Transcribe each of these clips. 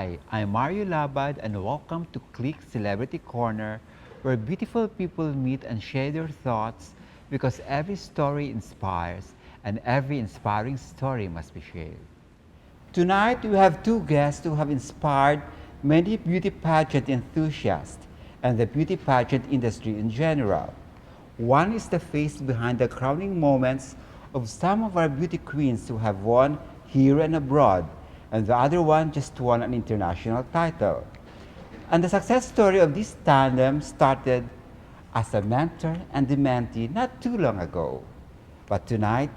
Hi, I'm Mario Labad and welcome to Click Celebrity Corner, where beautiful people meet and share their thoughts because every story inspires and every inspiring story must be shared. Tonight, we have two guests who have inspired many beauty pageant enthusiasts and the beauty pageant industry in general. One is the face behind the crowning moments of some of our beauty queens who have won here and abroad, and the other one just won an international title. And the success story of this tandem started as a mentor and a mentee not too long ago. But tonight,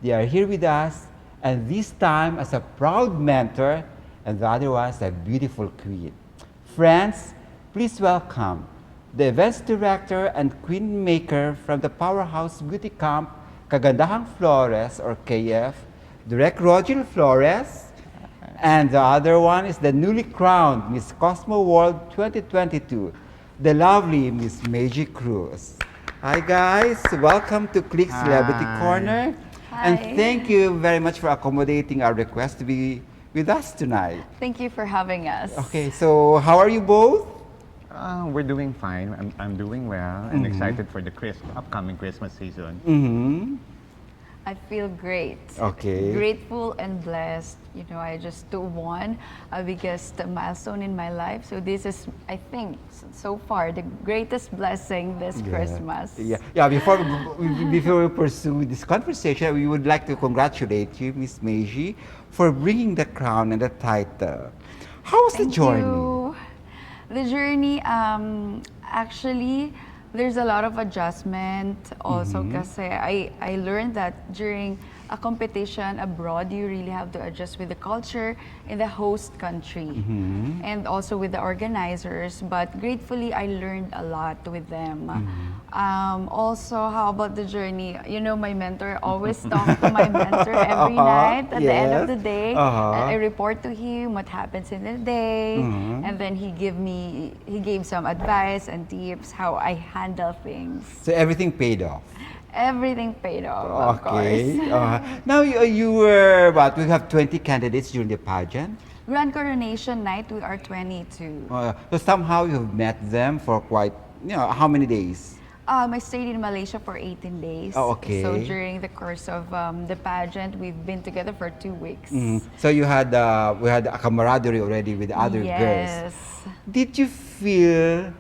they are here with us, and this time as a proud mentor, and the other one as a beautiful queen. Friends, please welcome the events director and queen maker from the powerhouse beauty camp, Kagandahang Flores, or KF, Direct Rogin Flores, and the other one is the newly crowned Miss CosmoWorld 2022, the lovely Miss Meiji Cruz. Hi guys, welcome to Click Celebrity Corner. Hi. And thank you very much for accommodating our request to be with us tonight. Thank you for having us. Okay, so how are you both? We're doing fine. I'm doing well and excited for the upcoming Christmas season. Mm-hmm. I feel great. Okay. Grateful and blessed. You know, I just won a biggest milestone in my life. So this is, I think, so far, the greatest blessing this Christmas. Yeah. Before we pursue this conversation, we would like to congratulate you, Miss Meiji, for bringing the crown and the title. How was the journey? You. The journey, actually, there's a lot of adjustment also kasi I learned that during a competition abroad, you really have to adjust with the culture in the host country and also with the organizers. But gratefully, I learned a lot with them. Also, how about the journey? You know, my mentor always talks to my mentor every night at the end of the day. I report to him what happens in the day, and then he gave some advice and tips how I handle things. So everything paid off. Everything paid off, of course. Now you were, what, we have 20 candidates during the pageant? Grand Coronation Night, we are 22. So somehow you've met them for quite, how many days? I stayed in Malaysia for 18 days. Oh, okay. So during the course of the pageant, we've been together for 2 weeks. So you had, we had a camaraderie already with other girls. Did you feel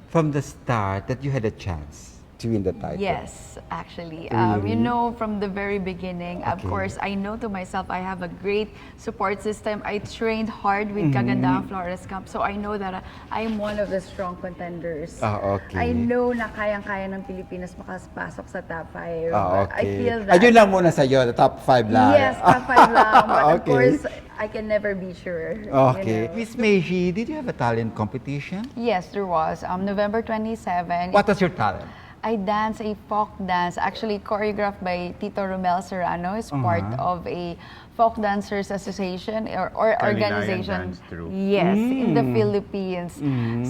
from the start that you had a chance to win the title? Yes, actually. Really? You know, from the very beginning, of course, I know to myself I have a great support system. I trained hard with Kagandahang Flores Camp, so I know that I am one of the strong contenders. I know na kayang-kaya ng Pilipinas makapasok sa top 5. I feel that. Ayun lang muna sa'yo, the top 5 lang. Yes, top 5 lang. But of course, I can never be sure. Okay. You know. Miss Meiji, did you have a talent competition? Yes, there was. November 27. What was your talent? I dance a folk dance, actually choreographed by Tito Romel Serrano. Is part of a folk dancers association or organization. Yes, in the Philippines.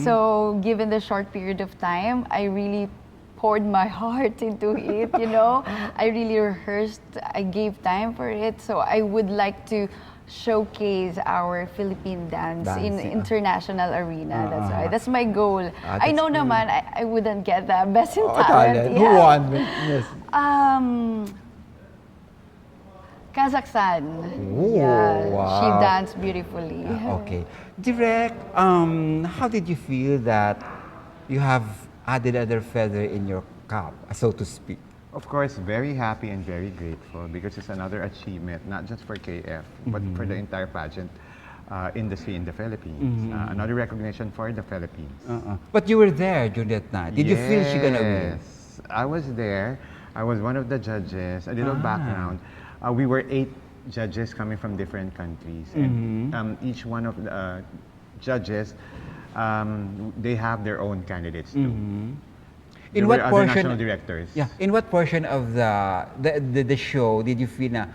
So given the short period of time, I really poured my heart into it, you know. I really rehearsed, I gave time for it. So I would like to showcase our Philippine dance in international arena. That's right. That's my goal. I know naman I wouldn't get the best in talent. Who won? Yes. Kazakhstan. Wow. She danced beautifully. Okay. Direct, how did you feel that you have added another feather in your cap, so to speak? Of course, very happy and very grateful because it's another achievement, not just for KF, but for the entire pageant industry in the Philippines. Another recognition for the Philippines. But you were there during that night. Did you feel she gonna win? Yes, I was there. I was one of the judges. A little background. We were 8 judges coming from different countries. And each one of the judges, they have their own candidates too. In what portion? National directors. Yeah. In what portion of the show did you feel na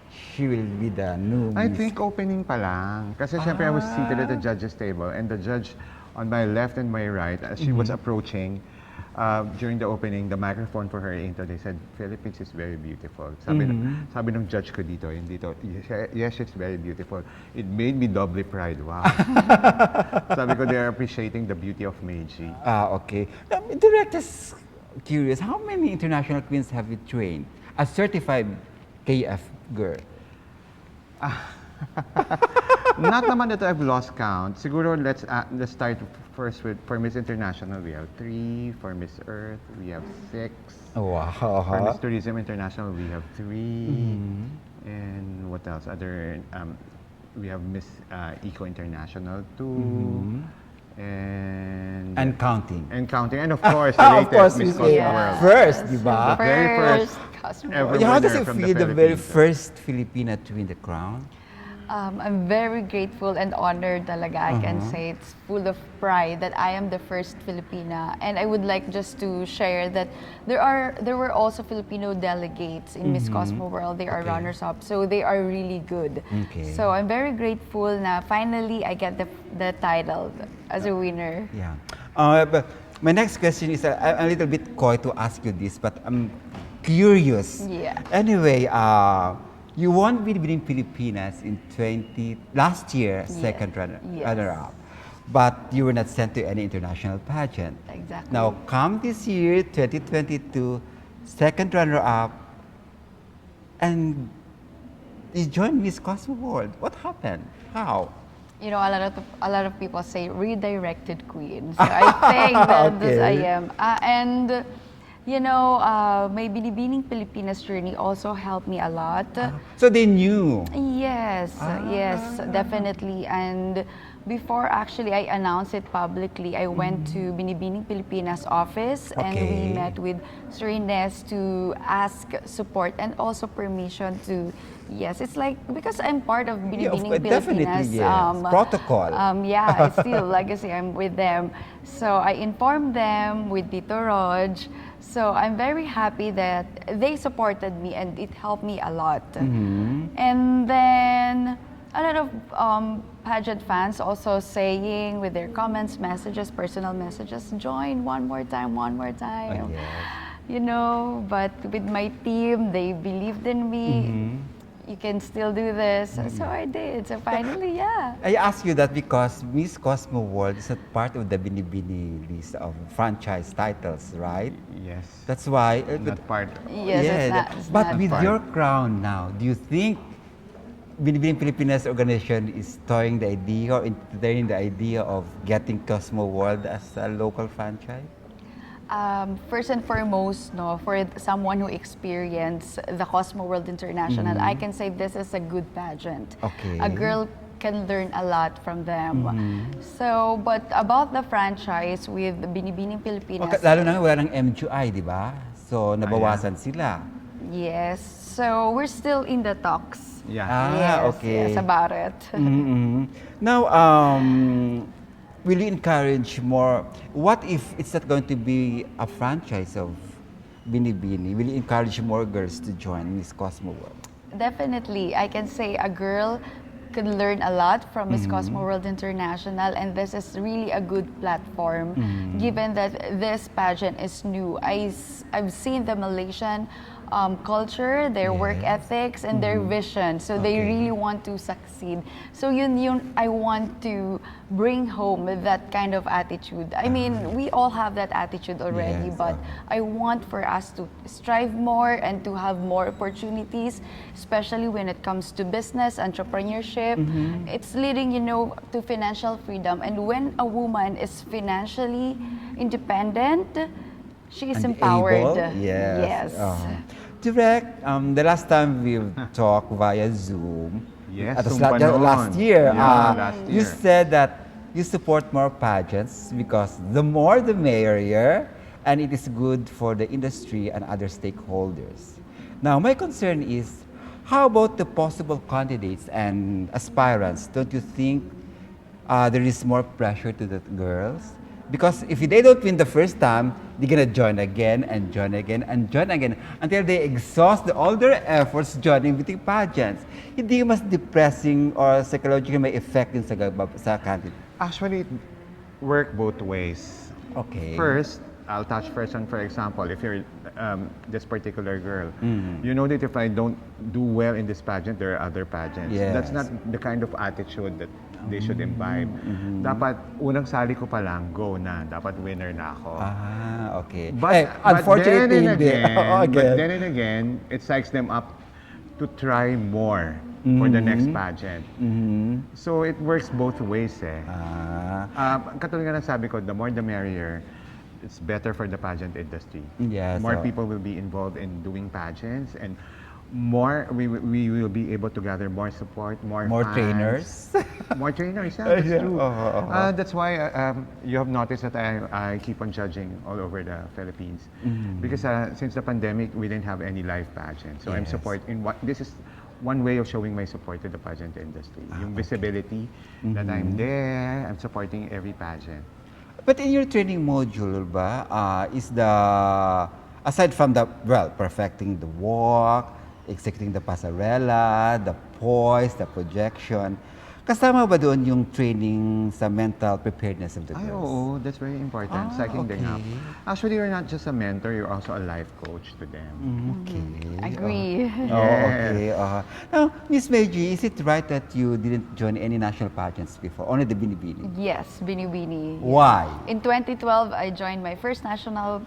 she will be the new I Miss? think opening pa lang. Kasi syempre I was seated at the judges table and the judge on my left and my right, as she was approaching, during the opening, the microphone for her intro, they said, Philippines is very beautiful. Sabi ng judge ko dito, yes, it's very beautiful. It made me doubly proud. Wow. Sabi ko, they're appreciating the beauty of Meiji. Okay. Direct, just curious, how many international queens have you trained? A certified KF girl? Not naman that I've lost count. Siguro let's start first with for Miss International we have 3, for Miss Earth we have 6. Wow. For Miss Tourism International we have 3. And what else? We have Miss Eco International 2. And counting. And counting. And of course, the Of course, latest Miss Miss CosmoWorld. First, di ba? Very first Cosmo. ever How does winner it from feel, the the very Philippines. first Filipina to win the crown? I'm very grateful and honored talaga. I can say it's full of pride that I am the first Filipina. And I would like just to share that there were also Filipino delegates in Miss CosmoWorld. They are Okay. runners-up, so they are really good. Okay. So I'm very grateful na finally I get the title as a winner. Yeah. But my next question is, I'm a little bit coy to ask you this, but I'm curious. Yeah. Anyway, you won Binibining Pilipinas in last year, second Yes. runner-up. But you were not sent to any international pageant. Exactly. Now, come this year, 2022, second runner-up, and you joined Miss CosmoWorld. What happened? How? You know, a lot of people say redirected queen. So I think that this I Okay. am. And you know, my Binibining Pilipinas journey also helped me a lot. So they knew. Yes, yes, definitely. And before actually I announced it publicly, I went to Binibining Pilipinas office and we Okay. met with Sir Ness to ask support and also permission to, yes, it's like, because I'm part of Binibining Definitely, Pilipinas. yes. Protocol. Yeah, it's still legacy, I'm with them. So I informed them with Tito Rog. So I'm very happy that they supported me and it helped me a lot. And then a lot of pageant fans also saying with their comments, messages, personal messages, join one more time, one more time. Yes. You know, but with my team, they believed in me. You can still do this. So I did. So finally, yeah. I ask you that because Miss CosmoWorld is not part of the Binibini list of franchise titles, right? Yes. That's why. Not part. Yes, it's but not with part. your crown now, do you think Binibining Pilipinas organization is toying the idea or entertaining the idea of getting CosmoWorld as a local franchise? First and foremost, no, for someone who experienced the CosmoWorld International, I can say this is a good pageant. Okay. A girl can learn a lot from them. So, but about the franchise with Binibining Pilipinas, Okay, lalo na wala ng MGI, di ba? So, nabawasan sila. yes. So, we're still in the talks. Yeah. Yes, okay. yes, about it. Now, will you encourage more? What if it's not going to be a franchise of Binibini? Will you encourage more girls to join Miss CosmoWorld? Definitely. I can say a girl could learn a lot from Miss CosmoWorld International, and this is really a good platform given that this pageant is new. I've seen the Malaysian culture, their work ethics, and their vision. So they Okay. really want to succeed. So I want to bring home that kind of attitude. I mean, we all have that attitude already, Yes, but I want for us to strive more and to have more opportunities, especially when it comes to business, entrepreneurship. It's leading, to financial freedom. And when a woman is financially independent, she is And empowered. able? Yes. Yes. Direct, the last time we've talked via Zoom, Yes, at the Zoom pa noon. last year, Yeah, last you year. said that you support more pageants because the more the merrier, and it is good for the industry and other stakeholders. Now, my concern is, how about the possible candidates and aspirants? Don't you think there is more pressure to the girls? Because if they don't win the first time, they're gonna join again and join again and join again until they exhaust all their efforts joining beauty pageants. Hindi mas depressing or psychologically may effect din sa candidate. Actually, it work both ways. Okay. First, I'll touch first on, for example, if you're this particular girl, you know that if I don't do well in this pageant, there are other pageants. Yes. That's not the kind of attitude that they should imbibe. Dapat unang sali ko pa lang, go na. Dapat winner na ako. Okay. But, Unfortunately, but then and hindi. again, Again. but then and again, it psychs them up to try more for the next pageant. So it works both ways eh. Katulad nga ng sabi ko, the more the merrier. It's better for the pageant industry. Yes, More so- people will be involved in doing pageants, and more we will be able to gather more support, more fans. trainers. More trainers, yeah, that's Yeah. true. That's why you have noticed that I keep on judging all over the Philippines. Because since the pandemic, we didn't have any live pageants. So I'm Yes. supporting this is one way of showing my support to the pageant industry. Yung visibility that I'm there, I'm supporting every pageant. But in your training module ba, aside from perfecting the walk, executing the passerella, the poise, the projection, kasama ba doon yung training sa mental preparedness of the Ay, girls? oo, that's very important. Psyching them up. okay. Actually, you're not just a mentor, you're also a life coach to them. Okay. Agree. Okay. Now, Miss Meiji, is it right that you didn't join any national pageants before? Only the Binibini? Yes, Bini-Bini. Why? In 2012, I joined my first national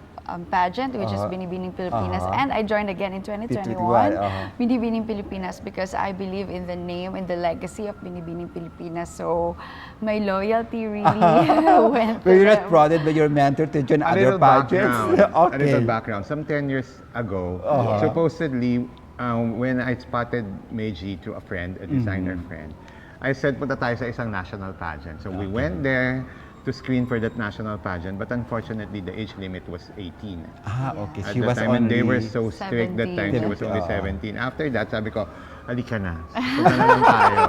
pageant, which is Binibining Pilipinas, and I joined again in 2021, Binibining Pilipinas, because I believe in the name and the legacy of Binibining Pilipinas. So my loyalty really went. Were you to not them. prodded by your mentor to join A other little pageants? background. A Okay. little background. Some 10 years ago, supposedly, when I spotted Meiji to a friend, a designer friend, I said, punta tayo sa isang national pageant. So we went there to screen for that national pageant, but unfortunately, the age limit was 18. Okay. At She that was time, only... and they were so strict that time, she was 17. only 17. After that, sabi ko, halika na. Punta na lang tayo.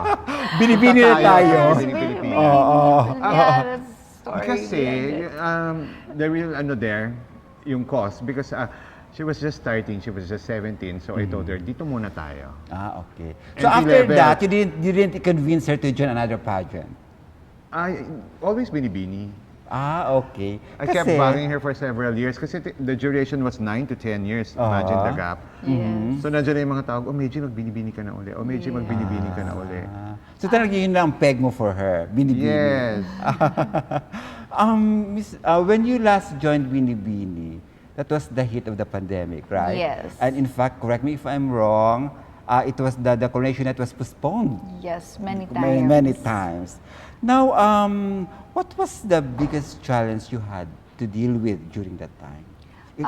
Binibini na tayo. Binibining Pilipinas. Yeah, that's story. Kasi, behind it. the real there, yung cause, because she was just starting, she was just 17, so I told her, dito muna tayo. Okay. So Entry after level. that, you didn't convince her to join another pageant? I always binibini. Okay. I kept bugging her for several years kasi the duration was 9 to 10 years. Imagine the gap. Yes. So nandiyan na yung mga tawag, oh Meiji, magbinibini ka na uli. Oh Meiji, magbinibini ka na uli. So talagang yun lang ang peg mo for her, Binibini. Yes. When you last joined Binibini, that was the heat of the pandemic, right? Yes. And in fact, correct me if I'm wrong, it was the coronation that was postponed Yes, many times. many times. Now, what was the biggest challenge you had to deal with during that time?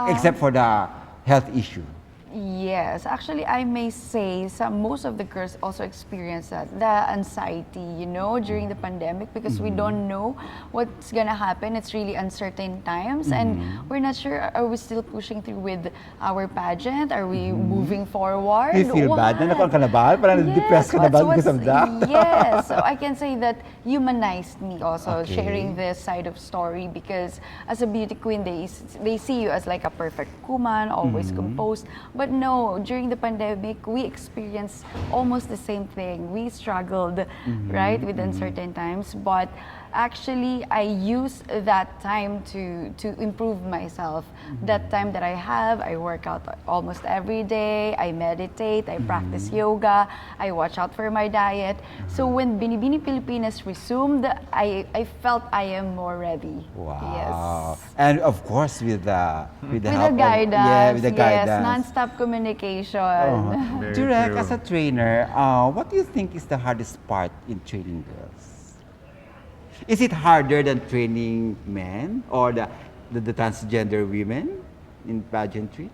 Except for the health issue. Yes, actually, I may say most of the girls also experience that, the anxiety, during the pandemic, because we don't know what's gonna happen. It's really uncertain times, and we're not sure, are we still pushing through with our pageant? Are we moving forward? You feel bad na nakuha ka na ba? Parang depressed ka na ba because of that? Yes, so I can say that humanized me also, Okay. sharing this side of story, because as a beauty queen, they see you as like a perfect woman, always composed. But no, during the pandemic, we experienced almost the same thing. We struggled, right, with uncertain times. But actually, I use that time to improve myself. That time that I have, I work out almost every day. I meditate. I practice yoga. I watch out for my diet. So when Binibini Pilipinas resumed, I felt I am more ready. Wow. Yes. And of course, with the With help the guidance, yeah, with the yes, guidance. non-stop communication. Very Direk, true. as a trainer, what do you think is the hardest part in training girls? Is it harder than training men or the transgender women in pageantry?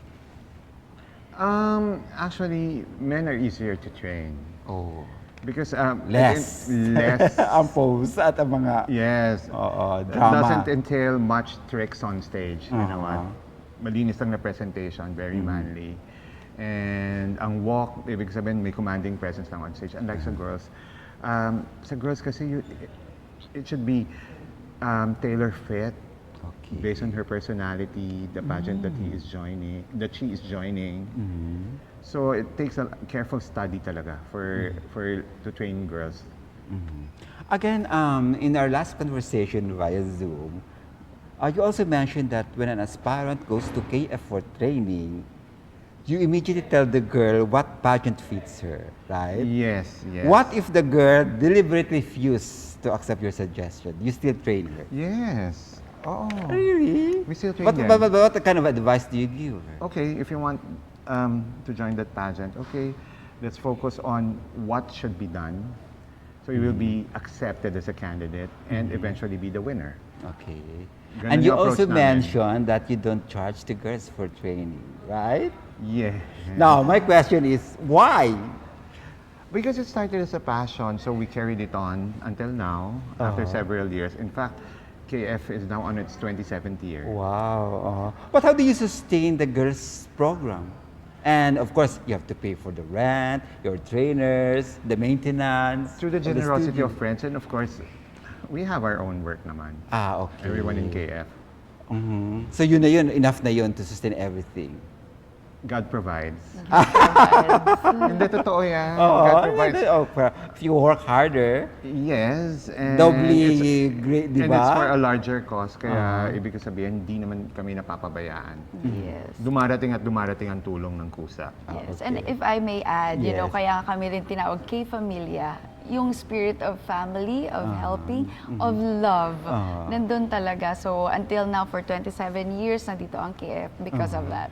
Actually, men are easier to train. Oh, Because less. less. Ang pose at ang mga Yes. Oo, It drama. doesn't entail much tricks on stage. You know what? Malinis lang na presentation, very manly. And ang walk, ibig sabihin may commanding presence lang on stage. Unlike sa girls kasi it should be tailor fit based on her personality, the pageant that she is joining. So it takes a careful study talaga to train girls. Again, in our last conversation via Zoom, You also mentioned that when an aspirant goes to KF for training, you immediately tell the girl what pageant fits her, right? Yes, yes. What if the girl deliberately refuses to accept your suggestion? You still train her? Yes. Oh. Really? We still train But, them. but what kind of advice do you give her? Okay, if you want to join that pageant, okay, let's focus on what should be done. So you will be accepted as a candidate and eventually be the winner. Okay. Ganun And you yung approach also namin. mentioned that you don't charge the girls for training, right? Yeah. Now, my question is, why? Because it started as a passion, so we carried it on until now, after several years. In fact, KF is now on its 27th year. Wow. But how do you sustain the girls' program? And of course, you have to pay for the rent, your trainers, the maintenance. Through the of the generosity studio. of friends, and of course, we have our own work naman. Okay. Everyone in KF. So yun na yun, enough na yun to sustain everything. God provides. Provides. Hindi, totoo yan. God provides. If you work harder, Yes. And doubly great, di And it's for ba? a larger cause, kaya ibig ko sabihin, hindi naman kami napapabayaan. Yes. Dumarating at dumarating ang tulong ng kusa. Yes. And if I may add, you know, Yes. kaya kami rin tinawag K-Familia, yung spirit of family, of helping, of love, nandun talaga. So until now, for 27 years, nandito ang KF because of that.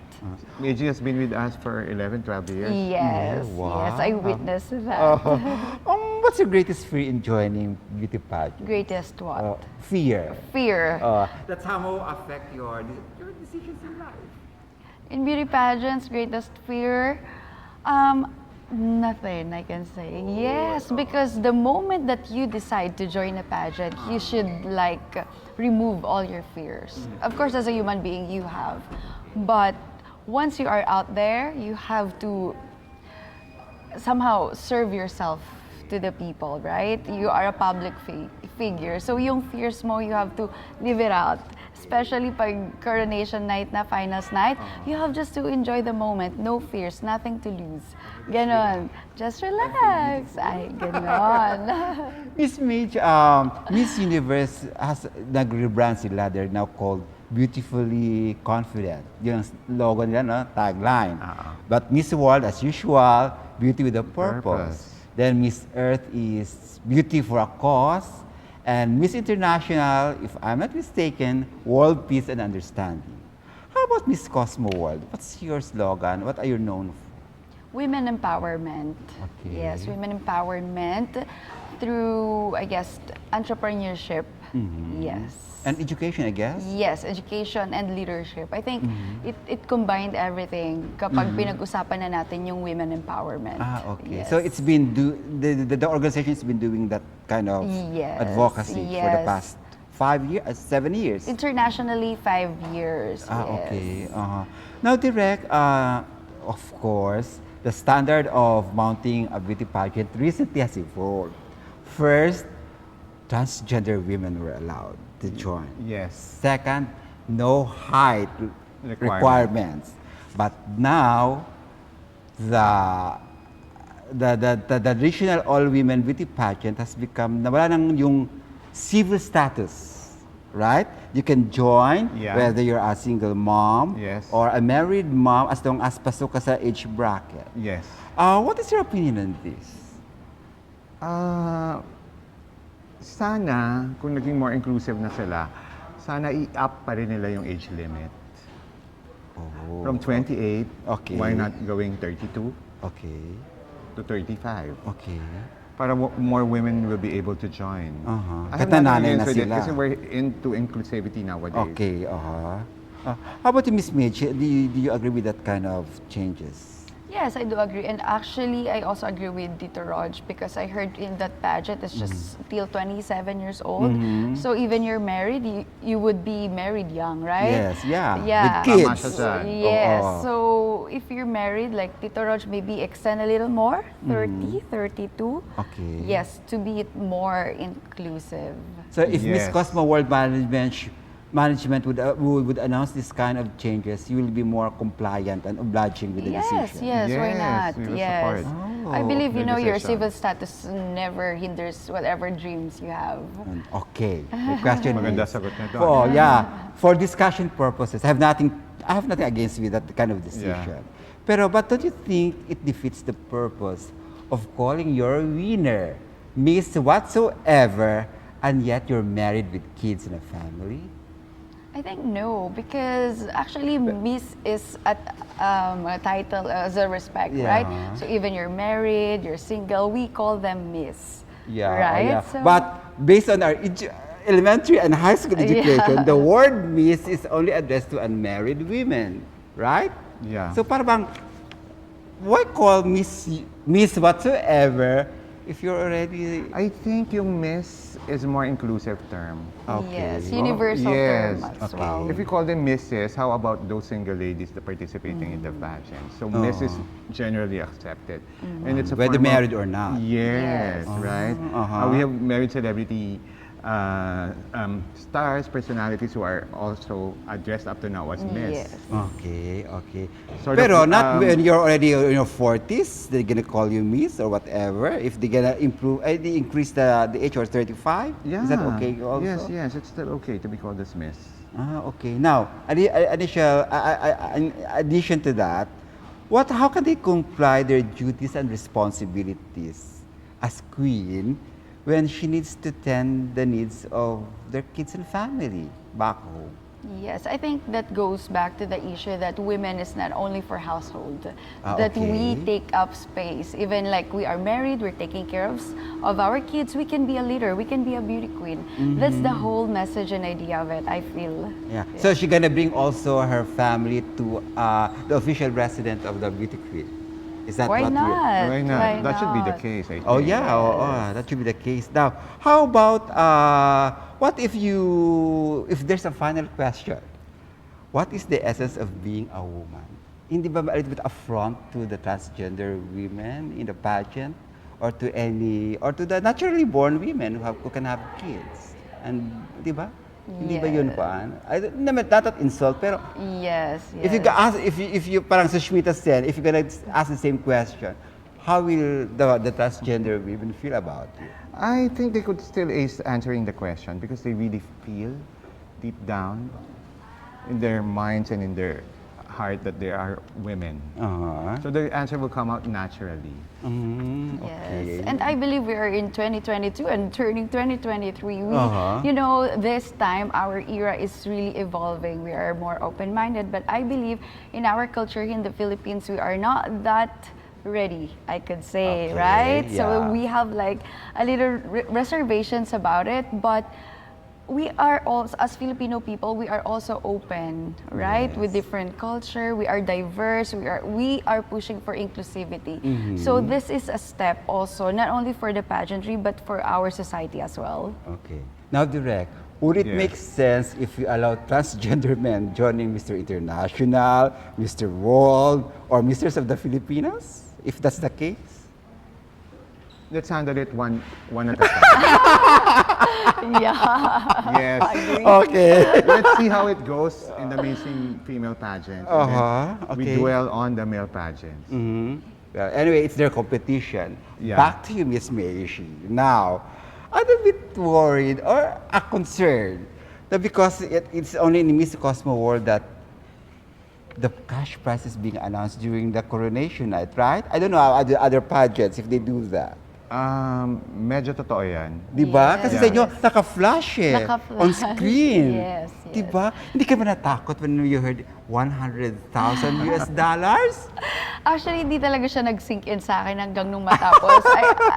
Meiji has been with us for 11, 12 years. Yes, wow. yes, I witnessed that. What's your greatest fear in joining beauty pageant? Greatest what? Fear. Fear. That's how affect your decisions in life. In beauty pageants, greatest fear, nothing I can say. Yes, because the moment that you decide to join a pageant, you should like remove all your fears. Of course, as a human being, you have. But once you are out there, you have to somehow serve yourself to the people, right? You are a public figure. So yung fears mo, you have to live it out. Especially pag coronation night na, finals night, you have just to enjoy the moment. No fears, nothing to lose. Ganon. Just relax. Ay, ganon. Miss Midge, Miss Universe has nag-rebrand sila. They're now called Beautifully Confident. Yung logo nila, no? Tagline. But Miss World, as usual, Beauty with a Purpose. Then Miss Earth is Beauty for a Cause. And Miss International, if I'm not mistaken, World Peace and Understanding. How about Miss CosmoWorld? What's your slogan? What are you known for? Women empowerment. Okay. Yes, women empowerment through, I guess, entrepreneurship. Yes. And education, I guess? Yes, education and leadership. I think it combined everything kapag pinag-usapan na natin yung women empowerment. Okay. Yes. So it's been the organization's been doing that kind of Yes, advocacy for the yes. past 5 years, 7 years. Internationally, 5 years. Okay. Yes. Now, Direk, of course, the standard of mounting a beauty pageant recently has evolved. First, transgender women were allowed to join. Yes. Second, no height requirements. But now, the traditional all-women beauty pageant has become, nawala nang yung civil status, right? You can join Yeah. whether you're a single mom Yes. or a married mom as long as pasok ka sa age bracket. Yes. What is your opinion on this? Sana, kung naging more inclusive na sila, sana i-up pa rin nila yung age limit. Oh. From 28, Okay. why not going 32 Okay. to 35? Okay. Para more women will be able to join. I have Kahit na nothing nanay na against it sila. kasi we're into inclusivity nowadays. Okay. How about you, Miss Midge? Do you agree with that kind of changes? Yes, I do agree. And actually, I also agree with Tito Rog because I heard in that pageant it's just till 27 years old. So even you're married, you would be married young, right? Yes, yeah. Yeah. With kids. Tama siya dyan. Yes. Oo. So if you're married, like Tito Rog, maybe extend a little more, 30, 32. Okay. Yes, to be it more inclusive. So if Miss Yes. Cosmo World Management would announce this kind of changes, you will be more compliant and obliging with the Yes, decision. yes, why Yes, not? we will Yes. support. I believe, May your decision. civil status never hinders whatever dreams you have. Okay. The question Maganda is, sagot na to. for discussion purposes, I have nothing against with that kind of decision. But don't you think it defeats the purpose of calling your winner Miss whatsoever, and yet you're married with kids and a family? I think no, because actually Miss is a title as a respect, right? So even you're married, you're single, we call them Miss, right? So, But based on our elementary and high school education, the word Miss is only addressed to unmarried women, right? Yeah. So parang, why call Miss whatsoever if you're already... I think yung Miss is a more inclusive term. yes, universal term as well. If we call them Misses, how about those single ladies that participating in the pageant? So Miss is generally accepted, and it's a whether form of- married or not. Yes, Yes. right. We have married celebrity stars, personalities who are also dressed up to now as Miss. Yes. Okay. Sort Pero of, not when you're already in your 40s, they're gonna call you Miss or whatever. If they're gonna they increase the age or 35, Yeah. is that okay also? Yes, it's still okay to be called as Miss. Okay. Now, addition to that, how can they comply their duties and responsibilities as queen when she needs to tend the needs of their kids and family back home? Yes, I think that goes back to the issue that women is not only for household, that we okay. take up space. Even like we are married, we're taking care of our kids, we can be a leader, we can be a beauty queen. That's the whole message and idea of it, I feel. Yeah. So she's gonna bring also her family to the official resident of the beauty queen. Is that Why what not? Why not? Why That should be the not? case, I think. Oh yeah, that should be the case. Now, how about what if there's a final question? What is the essence of being a woman? Hindi ba a little bit affront to the transgender women in the pageant, or to the naturally born women who can have kids? And di ba? Hindi ba yun paan? Not that insult, pero Yes, yes. if you parang sa Shmita said, if you're gonna ask the same question, how will the transgender women feel about you? I think they could still ace answering the question because they really feel deep down in their minds and in their heart that they are women. So the answer will come out naturally. Yes, and I believe we are in 2022 and turning 2023. This time our era is really evolving. We are more open-minded, but I believe in our culture in the Philippines, we are not that ready, I could say, right? So we have like a little reservations about it, but we are also, as Filipino people, we are also open, right? With different culture, we are diverse, we are pushing for inclusivity. So this is a step also, not only for the pageantry, but for our society as well. Okay. Now, Direk, would it make sense if we allow transgender men joining Mr. International, Mr. World, or Misters of the Filipinas? If that's the case? Let's handle it one at a time. Yes. Okay. Let's see how it goes in the mainstream female pageant. And then we dwell on the male pageants. Well, anyway, it's their competition. Yeah. Back to you, Miss Meiji. Now, I'm a bit worried or concerned that because it's only in Miss CosmoWorld that the cash prize is being announced during the coronation night, right? I don't know how other pageants if they do that. Medyo totoo yan. Di ba? Kasi sa inyo, naka-flash Naka-flash. on screen. Yes. Di ba? Hindi ka ba natakot when you heard $100,000 US? Actually, hindi talaga siya nag-sink in sa akin hanggang nung matapos.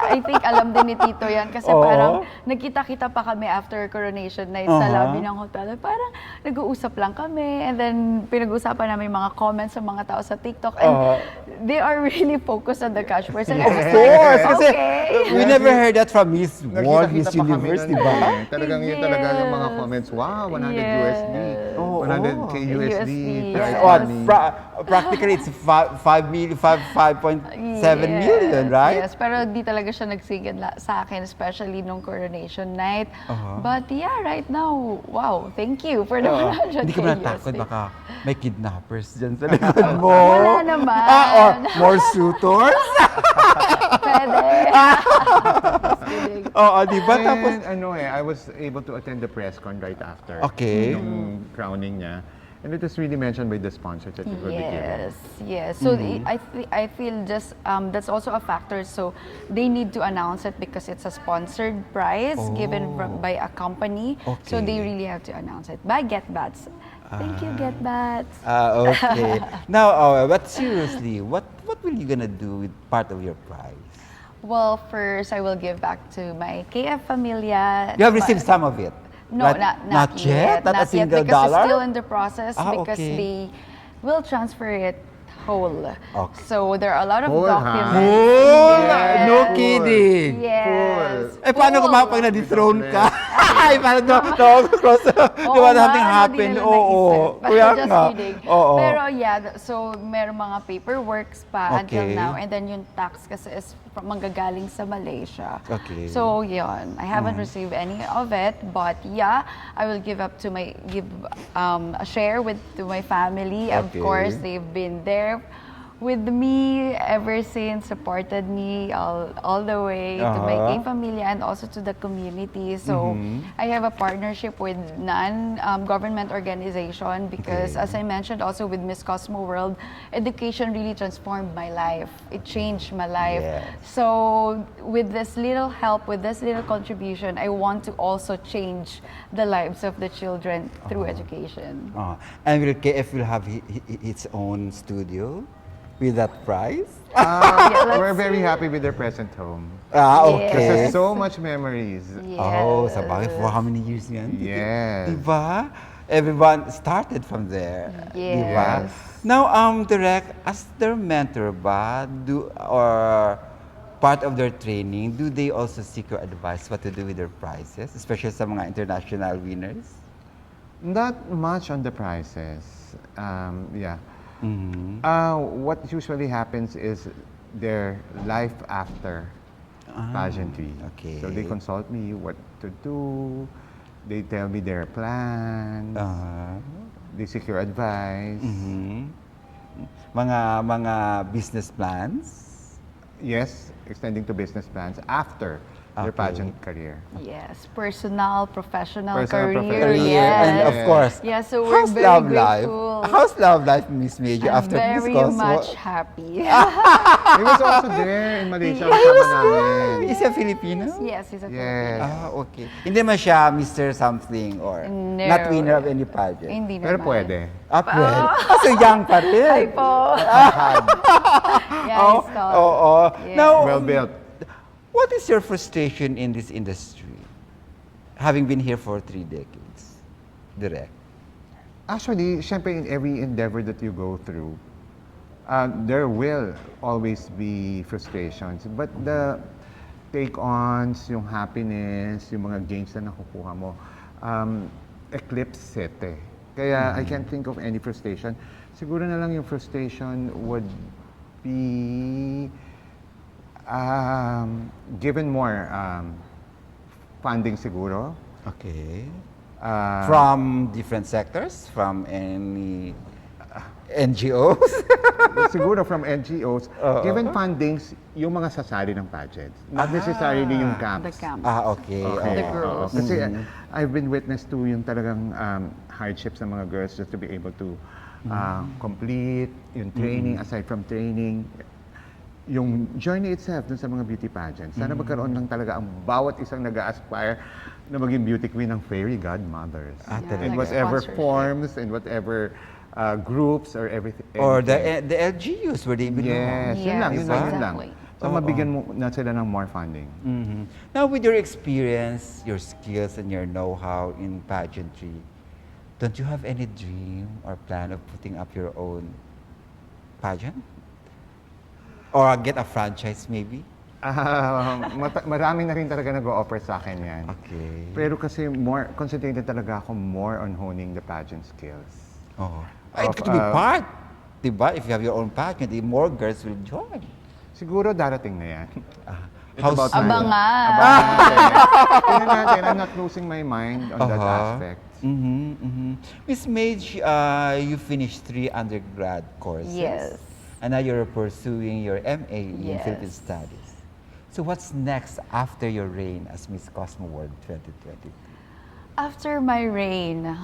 I think alam din ni Tito yan kasi parang nagkita-kita pa kami after coronation night sa lobby ng hotel. Parang nag-uusap lang kami and then pinag-uusapan namin yung mga comments sa mga tao sa TikTok and they are really focused on the cash prize. And I was Of like, course! Kasi okay. we never heard that from Miss World, Miss Nakita-kita pa kami Universe, nun di ba? eh. Talagang yun talaga yung mga comments. Wow, 100 USD. 100K USD. Yes. Practically, it's 5.7 million, right? Yes, pero di talaga siya nagsingin sa akin, especially nung coronation night. But yeah, right now, wow, thank you for the 100K Hindi ka ba natakot baka may kidnappers dyan sa likod mo? Wala naman. Or more suitors? pwede. Just kidding. Oo, di ba? Tapos, And I was able to attend the press con right after. Okay. Yung crowning niya. And it was really mentioned by the sponsors that you will be given. Yes. So I feel just that's also a factor. So they need to announce it because it's a sponsored prize given by a company. So they Okay. really have to announce it by Get Bats. Thank you, Get Bats. Okay. Now, but seriously, what will you gonna do with part of your prize? Well, first I will give back to my KF Familia. You have received some of it? No, Not not yet. Not a single because dollar? it's still in the process because okay. they will transfer it whole. Okay. So there are a lot of Whole, huh? documents. Oh, Yes. no kidding. Yes. Eh, paano Full. kung pag na-dethrone ka? Ay, paano cross? Di ba nothing happened? Oo. Just kidding. Oo. Pero so meron mga paperworks pa until Okay. now. And then yung tax kasi is manggagaling sa Malaysia. Okay. So yun, I haven't received any of it. But I will give a share to my family. Of Okay. course, they've been there with me ever since, supported me all the way to my Uh-huh. gay familia and also to the community. So I have a partnership with non-government organization because Okay. as I mentioned also with Miss CosmoWorld, education really transformed my life. It changed my life. Yes. So with this little help, with this little contribution, I want to also change the lives of the children through education. And will KF will have its own studio with that prize? let's We're very happy with their present home. Okay. Yes. There's so much memories. Oh, sa bagay, for how many years yan? Yes. Diba? Everyone started from there. Diba? Yes. Now, Direk, as their mentor ba, or part of their training, do they also seek your advice what to do with their prizes, especially sa mga international winners? Not much on the prices. What usually happens is their life after pageantry. okay. So they consult me what to do. They tell me their plans. They seek your advice. Mga business plans? Yes, extending to business plans after their Okay. pageant career. Yes, personal, professional Personal, career. professional. Yes. And of course, Yeah, so we're how's very love life? grateful. How's love life, Miss Meiji, I'm after Miss very Cosmo? much happy. He was also there in Malaysia. kasama namin. Is he a Filipino? Yes, he's a Yes. Okay. Hindi man siya Mr. Something or No. not winner of any pageant? Hindi Pero naman. pwede. Pwede. So young pa rin. Hi po. Yeah, Oh, he's tall. oo. Yeah. Now, Well built. what is your frustration in this industry? Having been here for 3 decades, Direk. Actually, syempre in every endeavor that you go through, there will always be frustrations. But the take-ons, yung happiness, yung mga gains na nakukuha mo, eclipse it eh. Kaya I can't think of any frustration. Siguro na lang yung frustration would be given more funding siguro. Okay. Uh, From different sectors? From any NGOs? siguro from NGOs, given fundings, yung mga sasali ng pageants. Not necessarily yung The camps. camp. Okay. The oo. girls. Kasi I've been witness to yung talagang hardships ng mga girls just to be able to complete yung training, aside from training, yung journey itself dun sa mga beauty pageants. Sana magkaroon lang talaga ang bawat isang nag-aspire na maging beauty queen ng fairy godmothers. talaga. In Like whatever sponsorship. forms, in whatever groups or everything. Or anything. the LGUs where they belong. Yes, yun lang, yun lang, yun lang. exactly. So mabigyan mo na sila ng more funding. Now, with your experience, your skills, and your know-how in pageantry, don't you have any dream or plan of putting up your own pageant? Or get a franchise maybe? Marami na rin talaga nag-o-offer sa akin yan. Okay. Pero kasi concentrated talaga ako more on honing the pageant skills. Oh. It could be part. Diba? If you have your own pageant, more girls will join. Siguro darating na yan. It's How's- about time. Abangan. Tingnan natin, I'm not losing my mind on that aspect. Miss Meiji, you finished 3 undergrad courses. Yes. And now you're pursuing your MA in Yes. Philippine Studies. So what's next after your reign as Miss Cosmo World 2020? After my reign,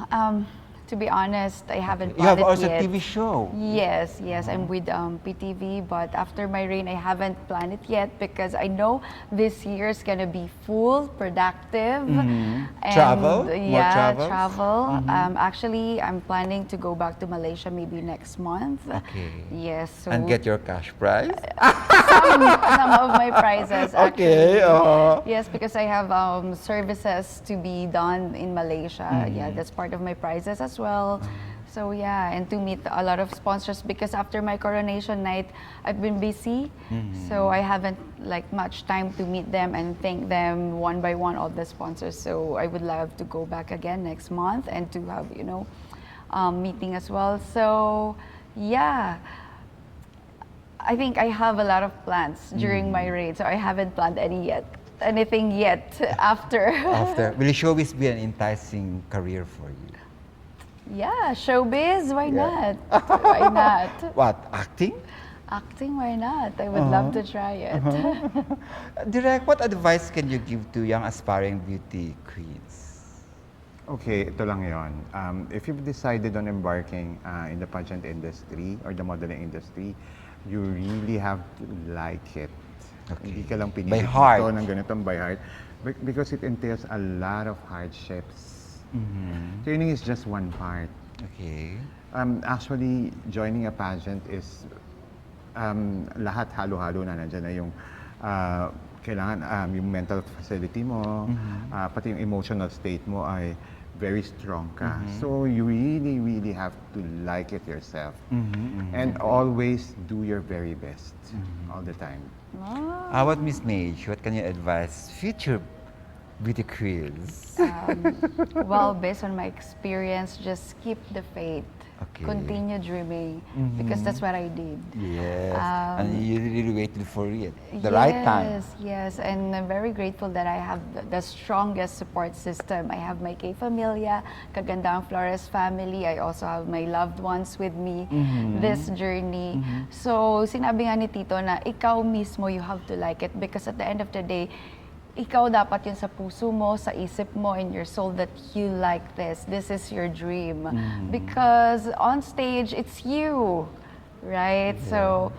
to be honest, I haven't You have planned it also yet. TV show. Yes, yes, I'm with PTV, but after my reign, I haven't planned it yet because I know this year is gonna be full, productive, and Travel? More yeah, travels? travel. Actually, I'm planning to go back to Malaysia maybe next month. Okay. Yes, so And get your cash prize? some of my prizes actually. Okay, Yes, because I have services to be done in Malaysia. Yeah, that's part of my prizes as well. So yeah, and to meet a lot of sponsors because after my coronation night, I've been busy. So I haven't like much time to meet them and thank them one by one, all the sponsors. So I would love to go back again next month and to have, meeting as well. So yeah, I think I have a lot of plans during my reign. So I haven't planned anything yet after. After, will showbiz be an enticing career for you? Yeah, showbiz, why Yeah. not? Why not? What, acting? Acting, why not? I would love to try it. Direct, what advice can you give to young aspiring beauty queens? Okay, ito lang yon. If you've decided on embarking in the pageant industry or the modeling industry, you really have to like it. Okay. Hindi ka lang By pinilit heart. ito ng ganitong by heart. Because it entails a lot of hardships. Training is just one part. Okay. Actually, joining a pageant is lahat halo-halo na nandiyan na yung kailangan yung mental facility mo, pati yung emotional state mo ay very strong ka. So you really, really have to like it yourself. And always do your very best all the time. How about Miss Meiji? What can you advise future beauty queens? Well, based on my experience, just keep the faith. Okay. Continue dreaming because that's what I did. Yes. And you really waited for it. The right time. Yes, yes, and I'm very grateful that I have the strongest support system. I have my K-Familia, Kagandahang Flores family. I also have my loved ones with me this journey. So, sinabi nga ni Tito na ikaw mismo, you have to like it because at the end of the day, ikaw dapat yun sa puso mo, sa isip mo, in your soul that you like this. This is your dream. Because on stage, it's you. Right? Yeah. So,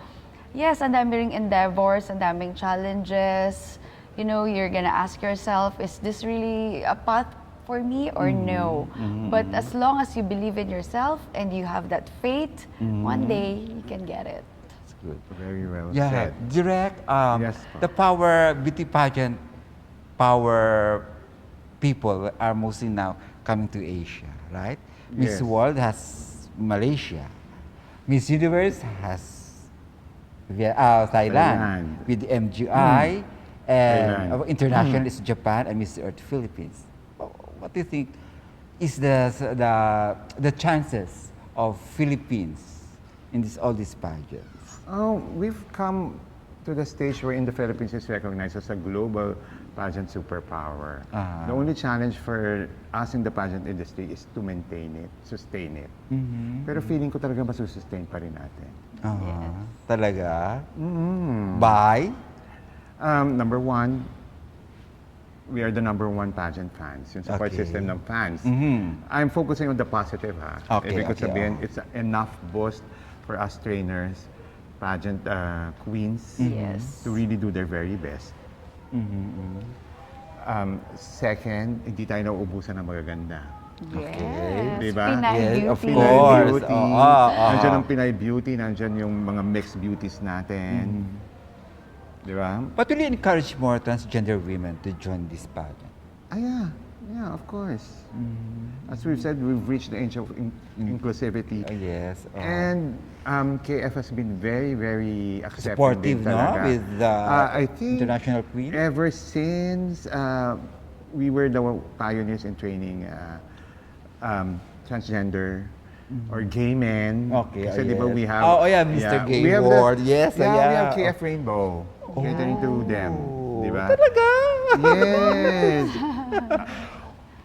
yes, ang daming endeavors, ang daming challenges. You know, you're gonna ask yourself, is this really a path for me or no? But as long as you believe in yourself and you have that faith, one day you can get it. That's good. Very well Yeah, said. direct. Yes, The power beauty pageant, power people are mostly now coming to Asia, right? Miss Yes. World has Malaysia. Miss Universe has Thailand Thailand. with MGI, and Thailand. international is Japan, and Miss Earth Philippines. What do you think is the chances of Philippines in all these pageants? Oh, we've come to the stage where in the Philippines is recognized as a global pageant superpower. The only challenge for us in the pageant industry is to maintain it, sustain it. Pero feeling ko talaga masusustain pa rin natin. Talaga? By? Number one, we are the number one pageant fans. Yung support Okay. system ng fans. I'm focusing on the positive, ha? Okay, Ibig ko okay, sabihin, it's enough boost for us trainers, pageant queens, Yes. to really do their very best. Second, hindi tayo nauubusan ng magaganda. Yes. Diba? Pinay Yes, beauty. of Pinay course. beauty. Nandiyan ang Pinay beauty, nandiyan yung mga mixed beauties natin. Di ba? But will you encourage more transgender women to join this pageant? Yeah. Yeah, of course. As we've said, we've reached the age of inclusivity. Yes. And KF has been very, very accepting Supportive, din no? talaga. With the I think international queen? ever since we were the pioneers in training transgender or gay men. Okay, Kasi di ba yes. we have... Oh, yeah, Mr. Gay we have World. Yes, yeah, we yeah. have KF Rainbow. Catering to them. Di ba? Talaga? Yes!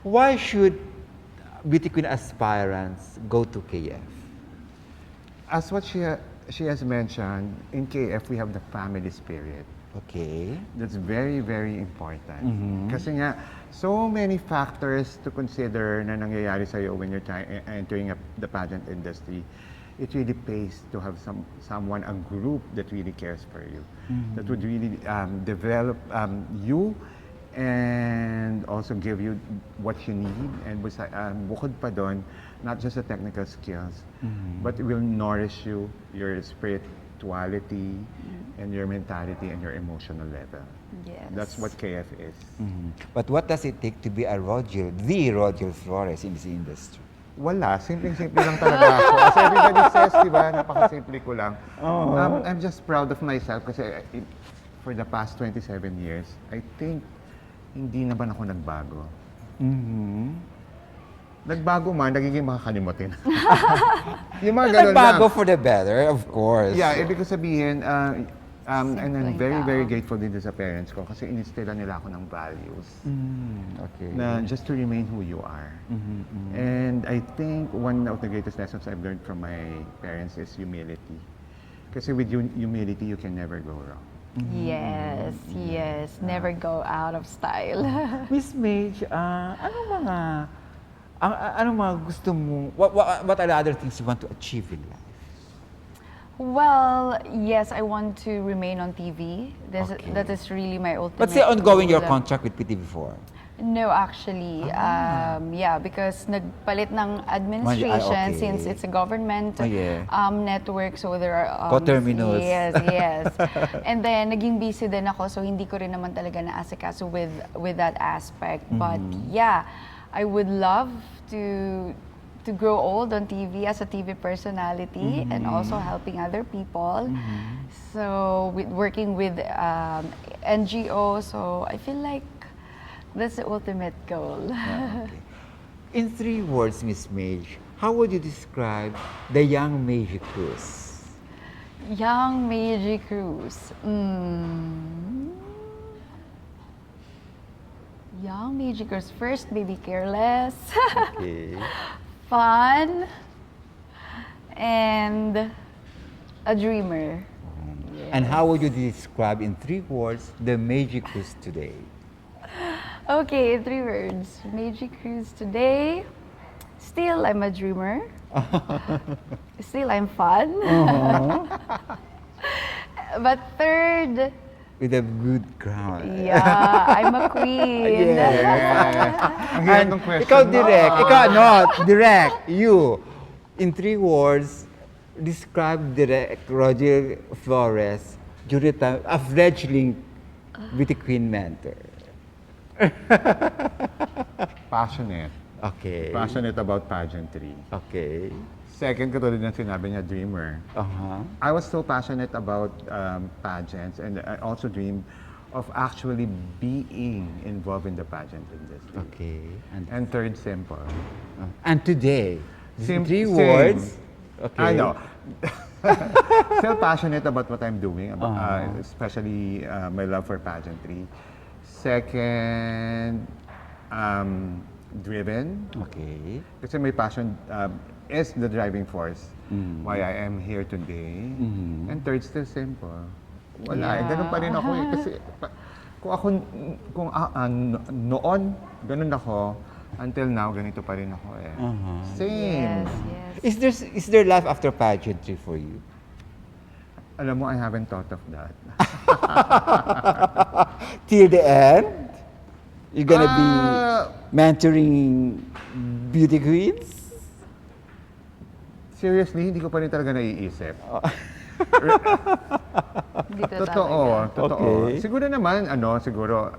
Why should beauty queen aspirants go to KF? As what she she has mentioned, in KF, we have the family spirit. Okay. That's very, very important. Kasi nga, so many factors to consider na nangyayari sa'yo when you're entering the pageant industry. It really pays to have someone, a group that really cares for you, that would really develop you and also give you what you need. And bukod pa doon, not just the technical skills, but it will nourish you, your spirituality, and your mentality and your emotional level. Yes. That's what KF is. But what does it take to be the Rogin Flores in this industry? Wala, simpleng-simple lang talaga ako. As everybody says, di ba, napakasimple ko lang. I'm just proud of myself kasi for the past 27 years, I think hindi naman ako nagbago. Nagbago man, nagiging makakalimutin. Yung mga ganun Nagbago lang. for the better, of course. Yeah, ibig ko sabihin, and I'm Simpleng very, very tao. grateful din sa parents ko kasi inistila nila ako ng values. Okay. Na just to remain who you are. And I think one of the greatest lessons I've learned from my parents is humility. Kasi with humility, you can never go wrong. Yes, yes. Never go out of style. Miss Meiji, anong mga gusto mo, what are the other things you want to achieve in life? Well, yes, I want to remain on TV. Okay. That is really my ultimate But say ongoing your goal. contract with PTV4. No, actually, yeah, because nagpalit ng administration okay. since it's a government Oh, yeah. network, so there are Co-terminals. Yes, yes. And then naging busy din ako, so hindi ko rin naman talaga naasikaso with that aspect. But yeah, I would love to grow old on TV as a TV personality and also helping other people. So working with NGO, so I feel like that's the ultimate goal. Yeah, okay. In 3 words, Miss Meiji, how would you describe the young Meiji Cruz? Young Meiji Cruz. Young Meiji Cruz. First, maybe careless, Okay. fun, and a dreamer. And how would you describe in 3 words the Meiji Cruz today? Okay, 3 words. Meiji Cruz today. Still, I'm a dreamer. Still, I'm fun. But third, With a good crown. yeah, I'm a queen. Ang hirap ng question Ikaw mo. direct. Ikaw not direct. You. In 3 words, describe direct Rogin Flores during the time of fledgling beauty queen mentor. Passionate. Okay. Passionate about pageantry. Okay. Second, katulad ng sinabi niya, dreamer. Uh-huh. I was so passionate about pageants, and I also dreamed of actually being involved in the pageant industry. Okay. And third, simple. And today, in 3 Same. words. Okay. I know. Still passionate about what I'm doing, especially my love for pageantry. Second, driven. Okay. Kasi my passion is the driving force why I am here today. And third, still simple. Wala, ganun pa rin ako eh. Kasi noon, ganun ako. Until now, ganito pa rin ako eh. Same. Yes, yes. Is there life after pageantry for you? Alam mo, I haven't thought of that. Till the end? You're gonna be Ah. mentoring beauty queens? Seriously, hindi ko pa rin talaga naiisip. Dito Totoo, talaga. totoo. Okay. Siguro naman,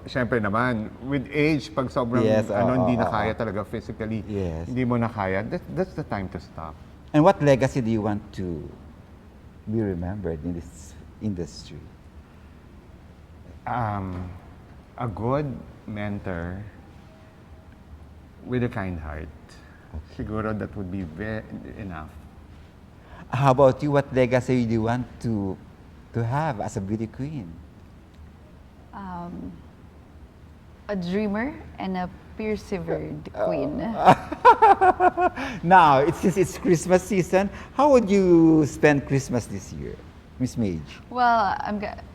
syempre naman, with age, pag sobrang, Yes, hindi na kaya talaga physically, Yes. hindi mo na kaya, that's the time to stop. And what legacy do you want to be remembered in this industry? A good mentor with a kind heart. Siguro that would be enough. How about you? What legacy do you want to have as a beauty queen? A dreamer and a persevered queen. Now, since it's Christmas season, how would you spend Christmas this year, Miss Meiji? Well,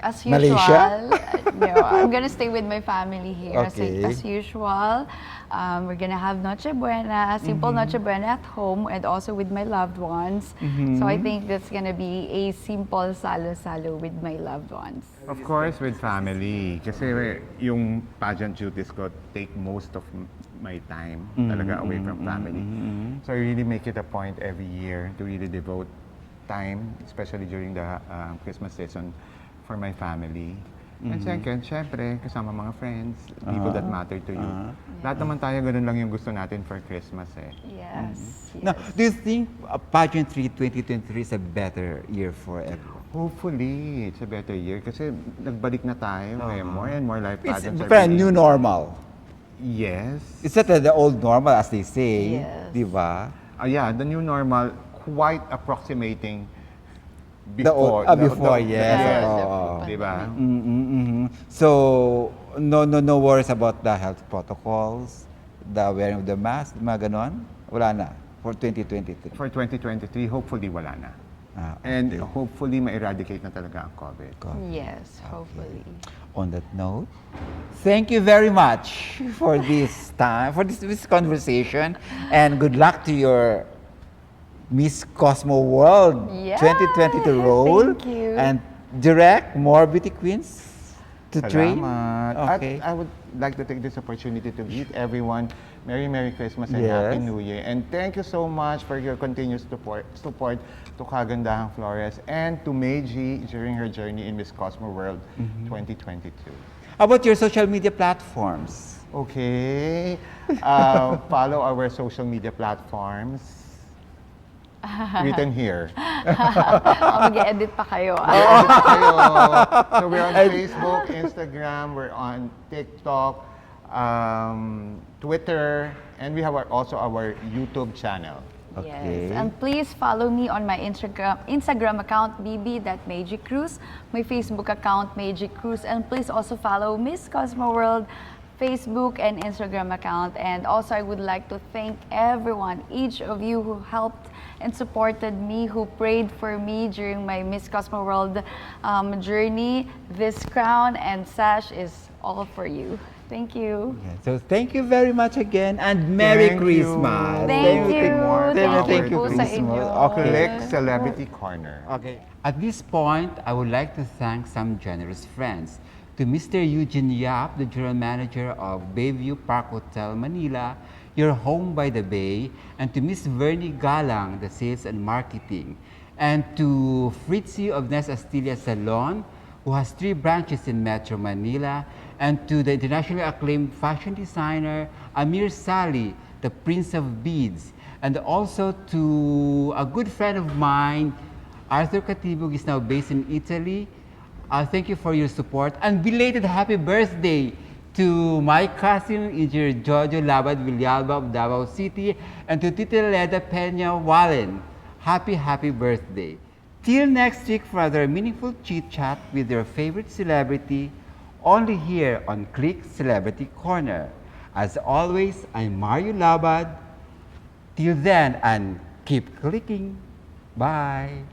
as usual, Malaysia? no, I'm gonna stay with my family here Okay. as usual. We're gonna have Noche Buena, simple Noche Buena at home, and also with my loved ones. So I think that's gonna be a simple salo-salo with my loved ones. Of course, with family. Kasi yung pageant duties ko take most of my time talaga away from family. So I really make it a point every year to really devote time, especially during the Christmas season, for my family. And second, syempre, kasama mga friends, people that matter to you. Lahat naman tayo, ganun lang yung gusto natin for Christmas eh. Yes. Now, do you think Pageantry 2023 is a better year for everyone? Hopefully, it's a better year kasi nagbalik na tayo eh. More and more live It's pageants are a new being- normal. Yes. It's not the old normal, as they say, Yes. di ba? Yeah, the new normal, quite approximating The old- before, yes. Yes. Oo. Diba? So, no worries about the health protocols, the wearing of the mask, mga ganon? Wala na for 2023. For 2023, hopefully wala na. Okay. And hopefully ma-eradicate na talaga ang COVID. Yes, hopefully. On that note, thank you very much for this time, for this conversation, and good luck to your Miss CosmoWorld Yeah, 2022 role. thank you. And direct more beauty queens to train. Salamat. Okay. At I would like to take this opportunity to greet everyone. Merry Christmas and Yes. Happy New Year. And thank you so much for your continuous support to Kagandahang Flores and to Meiji during her journey in Miss CosmoWorld 2022. How about your social media platforms? Okay. Follow our social media platforms. Written here. Mag-edit pa kayo. So we're on Facebook, Instagram, we're on TikTok, Twitter, and we have also our YouTube channel. Okay. Yes. And please follow me on my Instagram account, Meiji Cruz, my Facebook account, Meiji Cruz, and please also follow Miss CosmoWorld Facebook and Instagram account. And also I would like to thank everyone, each of you who helped and supported me, who prayed for me during my Miss CosmoWorld journey. This crown and sash is all for you. Thank you. Yeah, so thank you very much again, and Merry Thank you. Christmas. Thank you. Thank you, po sa Christmas. inyo. Okay. Click Celebrity Corner. Okay. At this point, I would like to thank some generous friends. To Mr. Eugene Yap, the General Manager of Bayview Park Hotel, Manila, your home by the bay, and to Miss Vernie Galang, the Sales and Marketing, and to Fritzy of Ness Astilla Salon, who has 3 branches in Metro Manila, and to the internationally acclaimed fashion designer, Amir Sali, the Prince of Beads, and also to a good friend of mine, Arthur Katibug, is now based in Italy. Thank you for your support, and belated happy birthday to my cousin, Engineer Jojo Labad Villalba of Davao City, and to Tita Leda Peña Wallen. Happy birthday. Till next week for another meaningful chit-chat with your favorite celebrity, only here on Click Celebrity Corner. As always, I'm Mario Labad. Till then, and keep clicking. Bye.